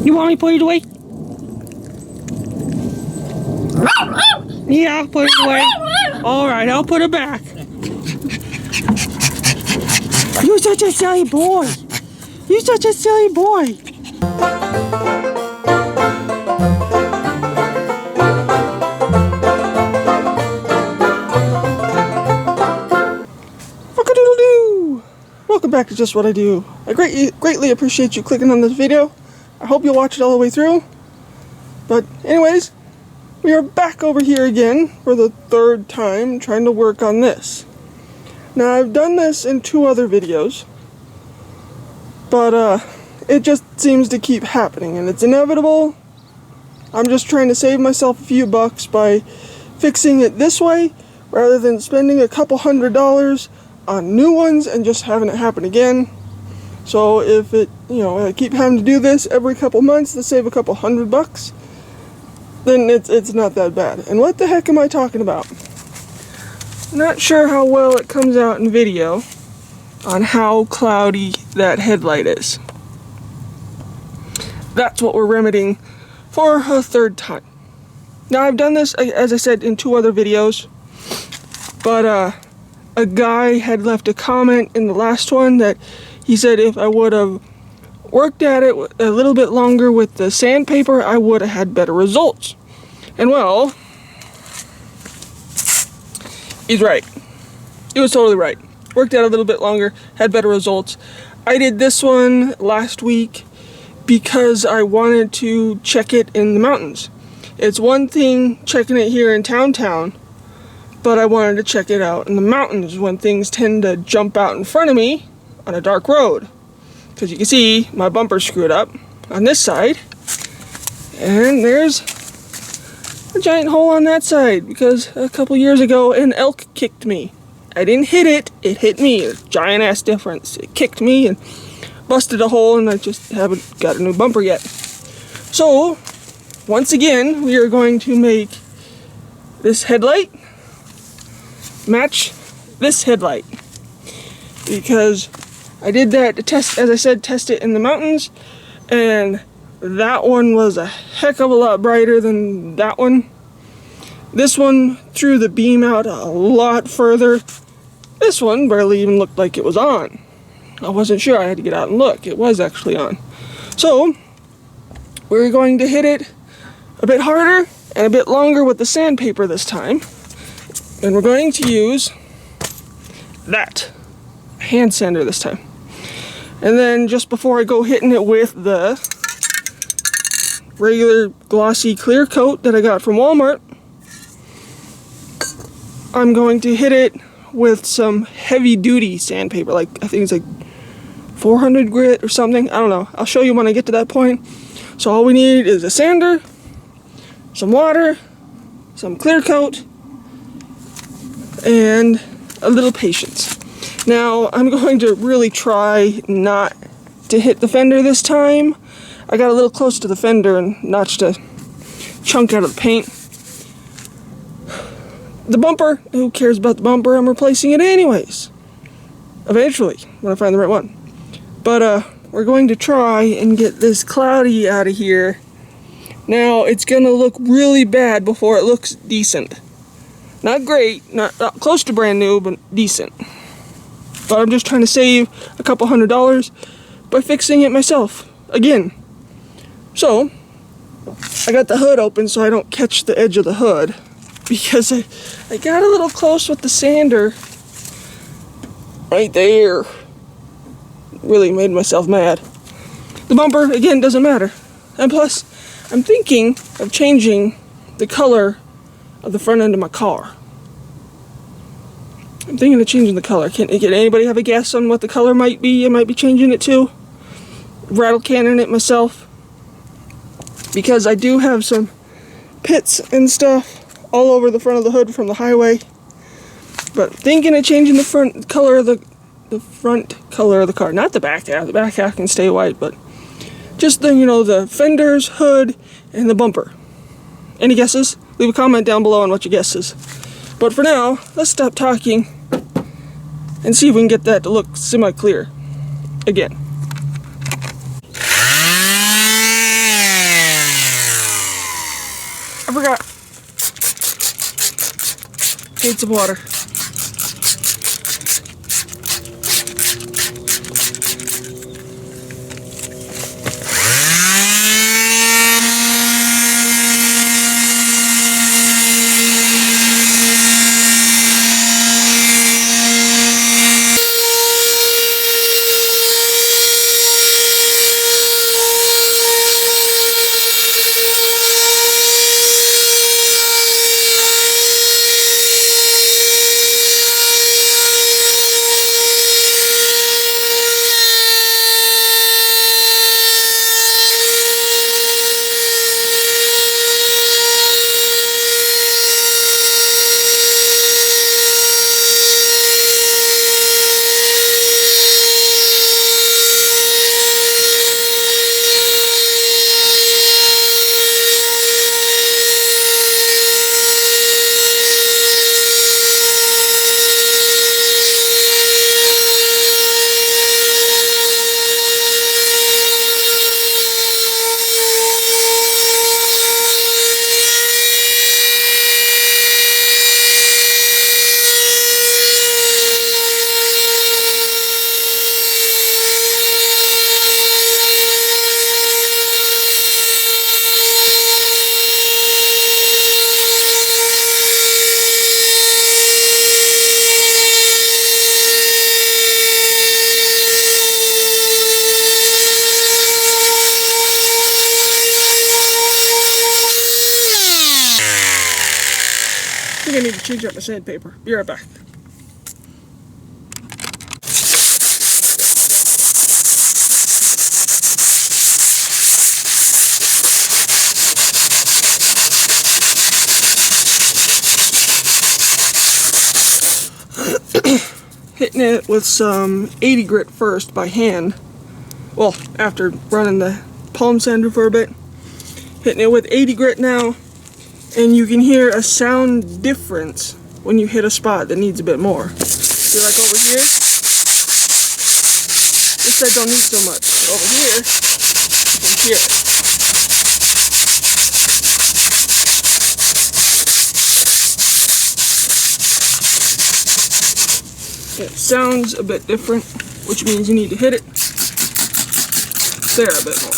You want me to put it away? Yeah, I'll put it away. Alright, I'll put it back. You're such a silly boy. You're such a silly boy. Fuck-a-doodle-doo. Welcome back to Just What I Do. I greatly appreciate you clicking on this video. I hope you'll watch it all the way through. But anyways, we are back over here again for the third time trying to work on this. Now I've done this in 2 other videos, but it just seems to keep happening and it's inevitable. I'm just trying to save myself a few bucks by fixing it this way rather than spending a couple $100s on new ones and just having it happen again. So if it, I keep having to do this every couple months to save a couple $100, then it's not that bad. And what the heck am I talking about? Not sure how well it comes out in video on how cloudy that headlight is. That's what we're remedying for a third time. Now I've done this, as I said, in 2 other videos, but a guy had left a comment in the last one that he said if I would have worked at it a little bit longer with the sandpaper, I would have had better results. And well, he's right. He was totally right. Worked out a little bit longer, had better results. I did this one last week because I wanted to check it in the mountains. It's one thing checking it here in town, but I wanted to check it out in the mountains when things tend to jump out in front of me on a dark road. Because you can see my bumper's screwed up on this side, and there's a giant hole on that side because a couple years ago an elk kicked me. I didn't hit it, it hit me. A giant ass difference. It kicked me and busted a hole, and I just haven't got a new bumper yet. So once again we are going to make this headlight match this headlight, because I did that to test, as I said, test it in the mountains, and that one was a heck of a lot brighter than that one. This one threw the beam out a lot further. This one barely even looked like it was on. I wasn't sure, I had to get out and look. It was actually on. So we're going to hit it a bit harder and a bit longer with the sandpaper this time. And we're going to use that hand sander this time. And then just before I go hitting it with the regular glossy clear coat that I got from Walmart, I'm going to hit it with some heavy duty sandpaper, like I think it's like 400 grit or something. I don't know. I'll show you when I get to that point. So all we need is a sander, some water, some clear coat, and a little patience. Now I'm going to really try not to hit the fender this time. I got a little close to the fender and notched a chunk out of the paint. The bumper, who cares about the bumper? I'm replacing it anyways. Eventually, when I find the right one. But we're going to try and get this cloudy out of here. Now it's gonna look really bad before it looks decent. Not great, not close to brand new, but decent. But I'm just trying to save a couple $100 by fixing it myself again. So I got the hood open so I don't catch the edge of the hood, because I got a little close with the sander right there. Really made myself mad. The bumper, again, doesn't matter. And plus, I'm thinking of changing the color of the front end of my car. I'm thinking of changing the color. Can anybody have a guess on what the color might be? I might be changing it to. Rattle cannon it myself. Because I do have some pits and stuff all over the front of the hood from the highway. But thinking of changing the front color of the front color of the car. Not the back half. The back half can stay white, but just the, the fenders, hood, and the bumper. Any guesses? Leave a comment down below on what your guess is. But for now, let's stop talking and see if we can get that to look semi-clear again. forgot. Need some water. I think I need to change out my sandpaper. Be right back. Hitting it with some 80 grit first by hand. Well, after running the palm sander for a bit. Hitting it with 80 grit now. And you can hear a sound difference when you hit a spot that needs a bit more. See, like over here? This side don't need so much. Over here, you can hear it. It sounds a bit different, which means you need to hit it there a bit more.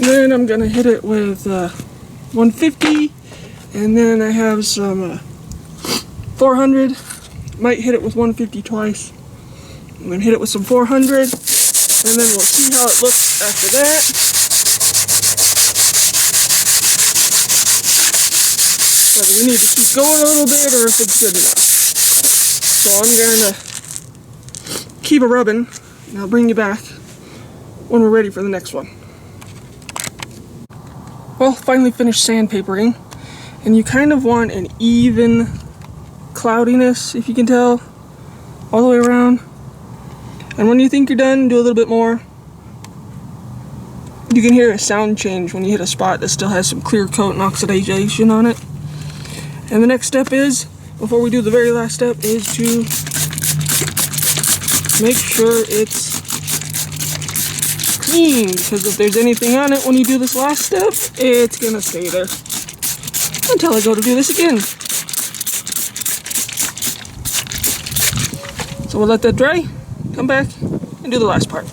Then I'm gonna hit it with 150, and then I have some 400. Might hit it with 150 twice. I'm gonna hit it with some 400, and then we'll see how it looks after that. Whether we need to keep going a little bit or if it's good enough. So I'm gonna keep it rubbing, and I'll bring you back when we're ready for the next one. Well, finally finished sandpapering, and you kind of want an even cloudiness, if you can tell, all the way around. And when you think you're done, do a little bit more. You can hear a sound change when you hit a spot that still has some clear coat and oxidation on it. And the next step is, before we do the very last step, is to make sure it's clean, because if there's anything on it when you do this last step, it's gonna stay there until I go to do this again. So we'll let that dry, come back, and do the last part.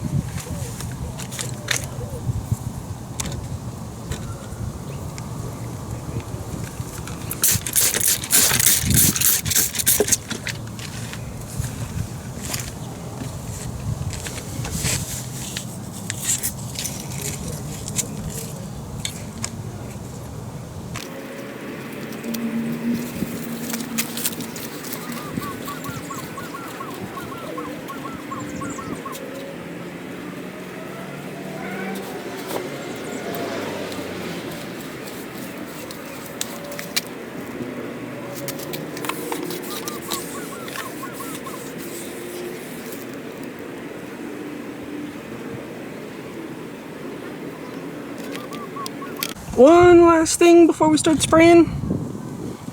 one last thing before we start spraying.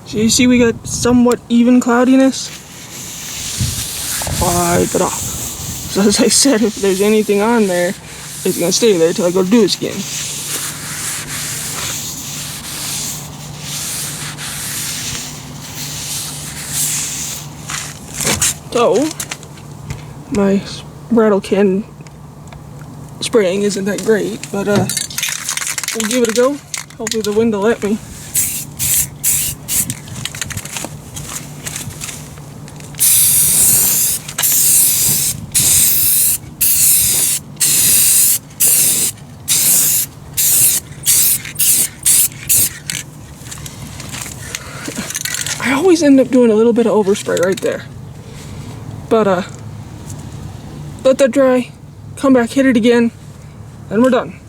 So you see we got somewhat even cloudiness. Wipe it off. So as I said, if there's anything on there, it's gonna stay there till I go do this again. So, my rattle can spraying isn't that great, but we'll give it a go. Hopefully the wind will let me. I always end up doing a little bit of overspray right there. But let that dry, come back, hit it again, and we're done.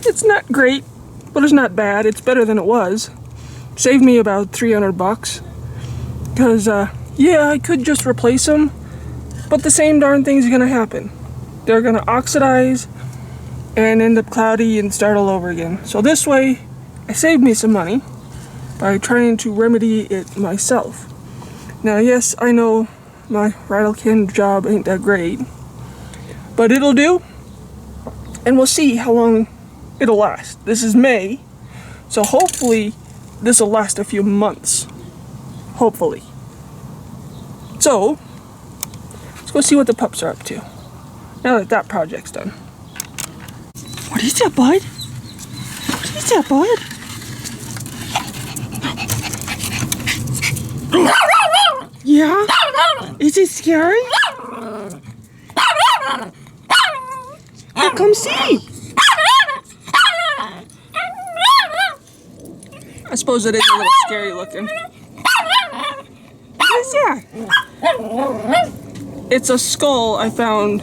It's not great, but it's not bad. It's better than it was. Saved me about $300. Because, yeah, I could just replace them, but the same darn thing's gonna happen. They're gonna oxidize and end up cloudy and start all over again. So this way, I saved me some money by trying to remedy it myself. Now, yes, I know my rattle can job ain't that great, but it'll do, and we'll see how long it'll last. This is May, so hopefully this will last a few months. Hopefully. So, let's go see what the pups are up to, now that that project's done. What is that, bud? What is that, bud? Yeah? Is it scary? Oh, come see! I suppose it is a little scary looking. What is that? It's a skull I found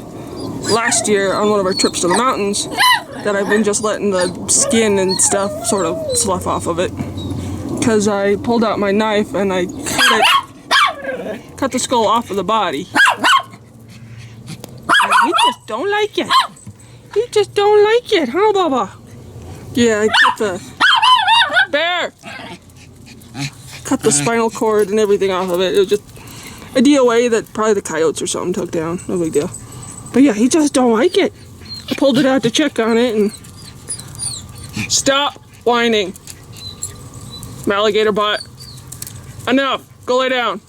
last year on one of our trips to the mountains that I've been just letting the skin and stuff sort of slough off of it. Because I pulled out my knife and I cut the skull off of the body. And he just don't like it. He just don't like it, huh, Baba? Yeah, I cut the... Bear! Cut the spinal cord and everything off of it. It was just a DOA that probably the coyotes or something took down. No big deal. But yeah, he just don't like it. I pulled it out to check on it and... Stop whining. Alligator butt. Enough. Go lay down.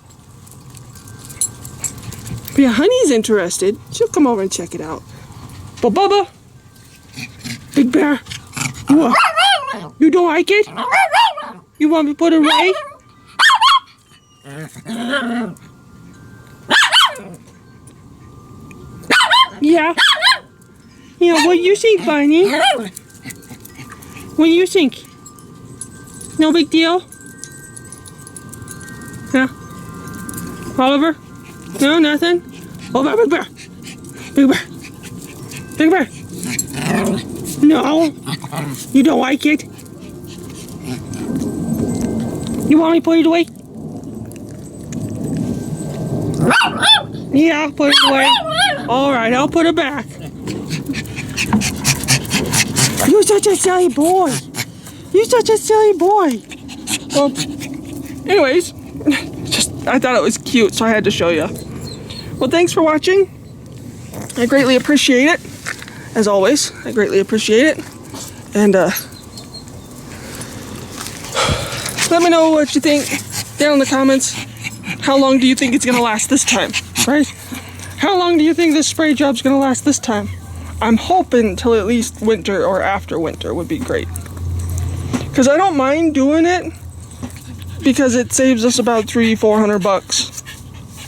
But yeah, Honey's interested. She'll come over and check it out. But Bubba, Big Bear, you don't like it? You want me to put it away? Yeah. Yeah, what do you think, Barney? What do you think? No big deal? Yeah. Oliver? No, nothing? Over, Big Bear. Big Bear. Big Bear. No. You don't like it? You want me to put it away? Yeah, I'll put it away. Alright, I'll put it back. You're such a silly boy. You're such a silly boy. Well, anyways, I thought it was cute, so I had to show you. Well, thanks for watching. I greatly appreciate it. As always, I greatly appreciate it. And let me know what you think down in the comments. How long do you think it's gonna last this time, right? How long do you think this spray job's gonna last this time? I'm hoping till at least winter or after winter would be great. Because I don't mind doing it because it saves us about $300-400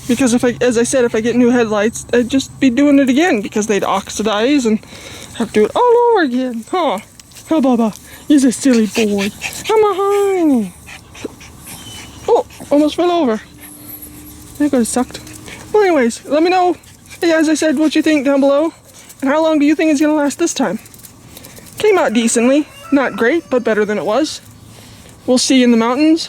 Because as I said, if I get new headlights, I'd just be doing it again because they'd oxidize and have to do it all over again. Huh? Oh, Baba, he's a silly boy. I'm a honey. Oh, almost fell over. That could have sucked. Well, anyways, let me know, as I said, what you think down below. And how long do you think it's going to last this time? Came out decently. Not great, but better than it was. We'll see in the mountains.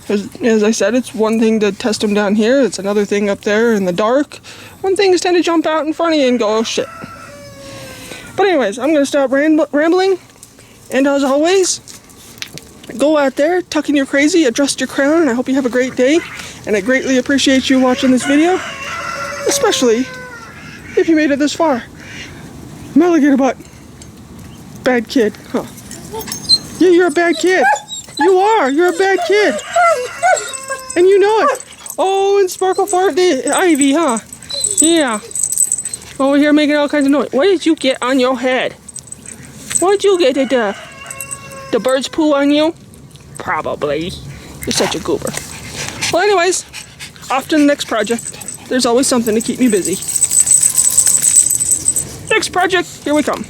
As I said, it's one thing to test them down here. It's another thing up there in the dark. One thing is tend to jump out in front of you and go, oh shit. But anyways, I'm going to stop rambling. And as always, go out there, tuck in your crazy, adjust your crown, and I hope you have a great day. And I greatly appreciate you watching this video. Especially if you made it this far. Alligator butt. Bad kid, huh? Yeah, you're a bad kid. You are. You're a bad kid. And you know it. Oh, and Sparkle Fart the Ivy, huh? Yeah. Over here making all kinds of noise. What did you get on your head? What did you get at the bird's poo on you? Probably. You're such a goober. Well, anyways, off to the next project. There's always something to keep me busy. Next project, here we come.